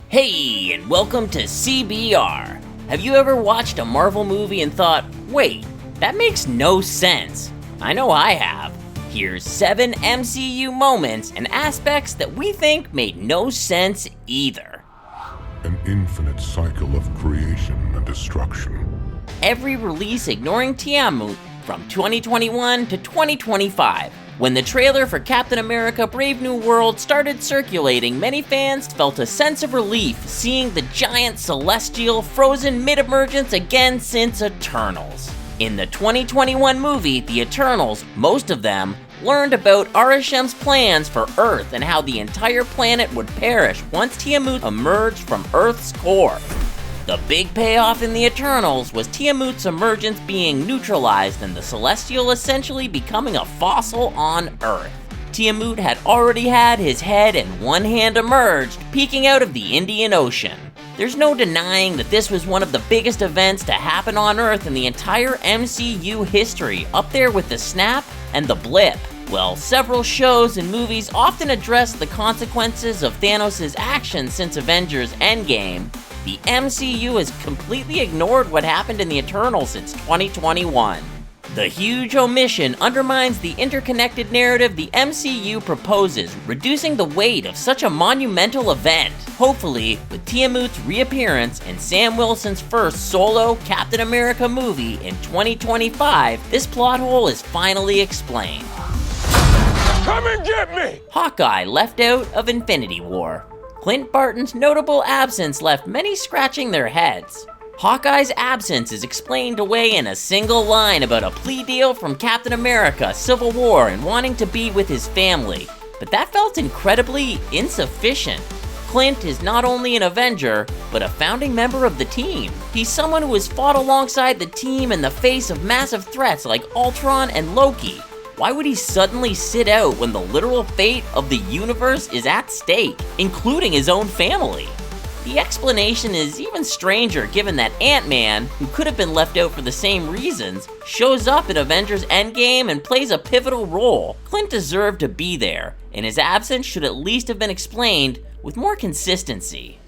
Hey, and welcome to CBR. Have you ever watched a Marvel movie and thought, wait, that makes no sense? I know I have. Here's 7 MCU moments and aspects that we think made no sense either. An infinite cycle of creation and destruction. Every release ignoring Tiamat from 2021 to 2025. When the trailer for Captain America Brave New World started circulating, many fans felt a sense of relief seeing the giant celestial frozen mid-emergence again since Eternals. In the 2021 movie, The Eternals, most of them learned about Arishem's plans for Earth and how the entire planet would perish once Tiamat emerged from Earth's core. The big payoff in The Eternals was Tiamat's emergence being neutralized and the Celestial essentially becoming a fossil on Earth. Tiamat had already had his head and one hand emerged, peeking out of the Indian Ocean. There's no denying that this was one of the biggest events to happen on Earth in the entire MCU history, up there with the snap and the blip. Well, several shows and movies often address the consequences of Thanos' actions since Avengers Endgame. The MCU has completely ignored what happened in the Eternals since 2021. The huge omission undermines the interconnected narrative the MCU proposes, reducing the weight of such a monumental event. Hopefully, with Tiamat's reappearance and Sam Wilson's first solo Captain America movie in 2025, this plot hole is finally explained. Come and get me! Hawkeye Left Out of Infinity War. Clint Barton's notable absence left many scratching their heads. Hawkeye's absence is explained away in a single line about a plea deal from Captain America Civil War and wanting to be with his family, but that felt incredibly insufficient. Clint is not only an Avenger, but a founding member of the team. He's someone who has fought alongside the team in the face of massive threats like Ultron and Loki. Why would he suddenly sit out when the literal fate of the universe is at stake, including his own family? The explanation is even stranger given that Ant-Man, who could have been left out for the same reasons, shows up in Avengers Endgame and plays a pivotal role. Clint deserved to be there, and his absence should at least have been explained with more consistency.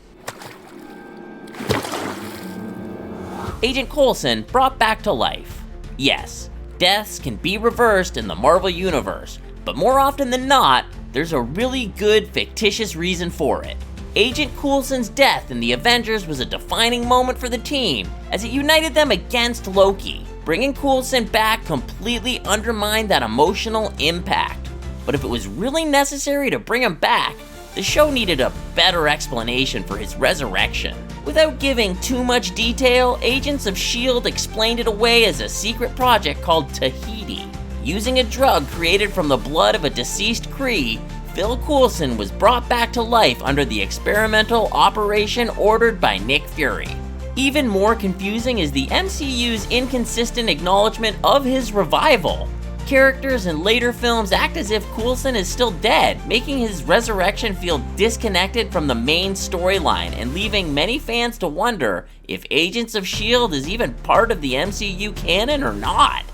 Agent Coulson brought back to life. Yes, deaths can be reversed in the Marvel Universe, but more often than not, there's a really good fictitious reason for it. Agent Coulson's death in the Avengers was a defining moment for the team, as it united them against Loki. Bringing Coulson back completely undermined that emotional impact. But if it was really necessary to bring him back, the show needed a better explanation for his resurrection. Without giving too much detail, Agents of S.H.I.E.L.D. explained it away as a secret project called Tahiti. Using a drug created from the blood of a deceased Kree, Phil Coulson was brought back to life under the experimental operation ordered by Nick Fury. Even more confusing is the MCU's inconsistent acknowledgement of his revival. Characters in later films act as if Coulson is still dead, making his resurrection feel disconnected from the main storyline and leaving many fans to wonder if Agents of S.H.I.E.L.D. is even part of the MCU canon or not.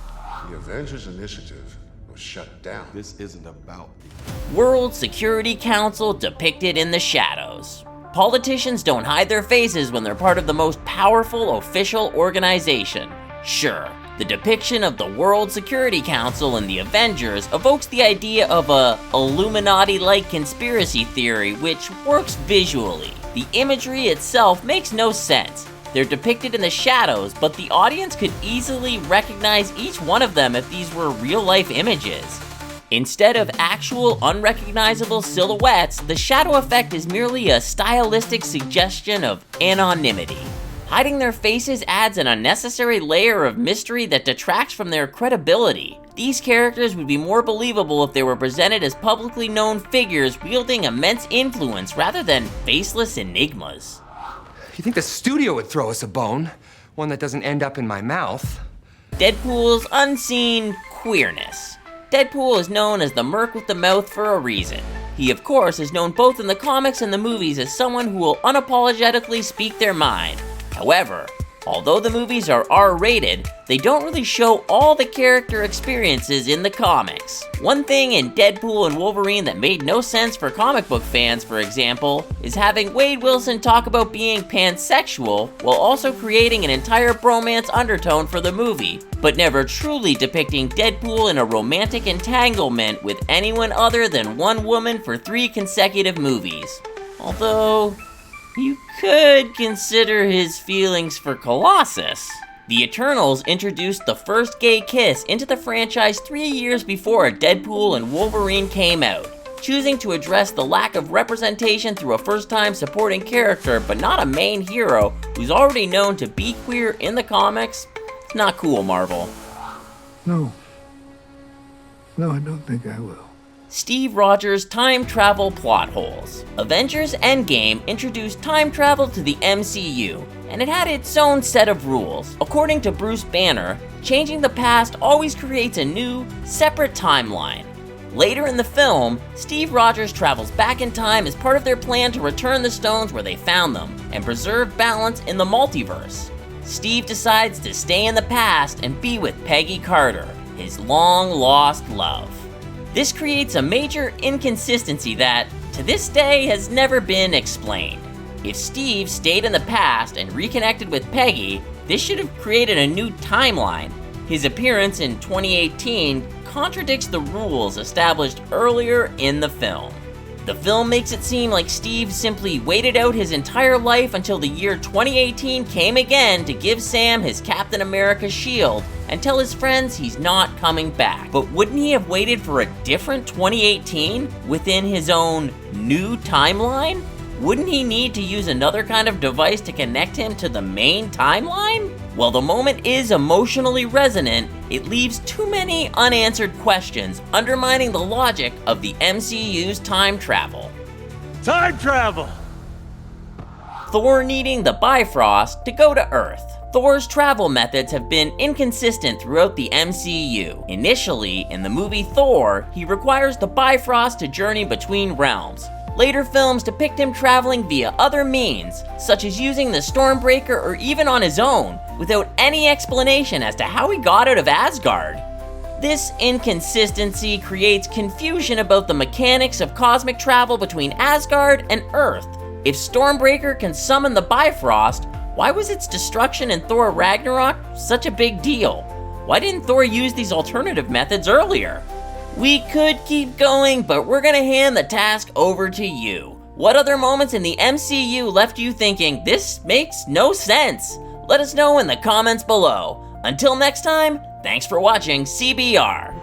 The Avengers Initiative was shut down. This isn't about World Security Council depicted in the shadows. Politicians don't hide their faces when they're part of the most powerful official organization. Sure, the depiction of the World Security Council in the Avengers evokes the idea of a Illuminati-like conspiracy theory which works visually. The imagery itself makes no sense. They're depicted in the shadows, but the audience could easily recognize each one of them if these were real-life images. Instead of actual unrecognizable silhouettes, the shadow effect is merely a stylistic suggestion of anonymity. Hiding their faces adds an unnecessary layer of mystery that detracts from their credibility. These characters would be more believable if they were presented as publicly known figures wielding immense influence rather than faceless enigmas. You think the studio would throw us a bone? One that doesn't end up in my mouth? Deadpool's unseen queerness. Deadpool is known as the Merc with the Mouth for a reason. He, of course, is known both in the comics and the movies as someone who will unapologetically speak their mind. However, Although the movies are R-rated, they don't really show all the character experiences in the comics. One thing in Deadpool and Wolverine that made no sense for comic book fans, for example, is having Wade Wilson talk about being pansexual while also creating an entire bromance undertone for the movie, but never truly depicting Deadpool in a romantic entanglement with anyone other than one woman for 3 consecutive movies. Although, you could consider his feelings for Colossus. The Eternals introduced the first gay kiss into the franchise 3 years before Deadpool and Wolverine came out, choosing to address the lack of representation through a first-time supporting character but not a main hero who's already known to be queer in the comics. It's not cool, Marvel. No, I don't think I will. Steve Rogers' time travel plot holes. Avengers Endgame introduced time travel to the MCU, and it had its own set of rules. According to Bruce Banner, changing the past always creates a new, separate timeline. Later in the film, Steve Rogers travels back in time as part of their plan to return the stones where they found them and preserve balance in the multiverse. Steve decides to stay in the past and be with Peggy Carter, his long-lost love. This creates a major inconsistency that, to this day, has never been explained. If Steve stayed in the past and reconnected with Peggy, this should have created a new timeline. His appearance in 2018 contradicts the rules established earlier in the film. The film makes it seem like Steve simply waited out his entire life until the year 2018 came again to give Sam his Captain America shield and tell his friends he's not coming back. But wouldn't he have waited for a different 2018 within his own new timeline? Wouldn't he need to use another kind of device to connect him to the main timeline? While the moment is emotionally resonant, it leaves too many unanswered questions, undermining the logic of the MCU's time travel. Time travel! Thor needing the Bifrost to go to Earth. Thor's travel methods have been inconsistent throughout the MCU. Initially, in the movie Thor, he requires the Bifrost to journey between realms. Later films depict him traveling via other means, such as using the Stormbreaker or even on his own, without any explanation as to how he got out of Asgard. This inconsistency creates confusion about the mechanics of cosmic travel between Asgard and Earth. If Stormbreaker can summon the Bifrost, why was its destruction in Thor Ragnarok such a big deal? Why didn't Thor use these alternative methods earlier? We could keep going, but we're gonna hand the task over to you. What other moments in the MCU left you thinking, this makes no sense? Let us know in the comments below. Until next time, thanks for watching CBR.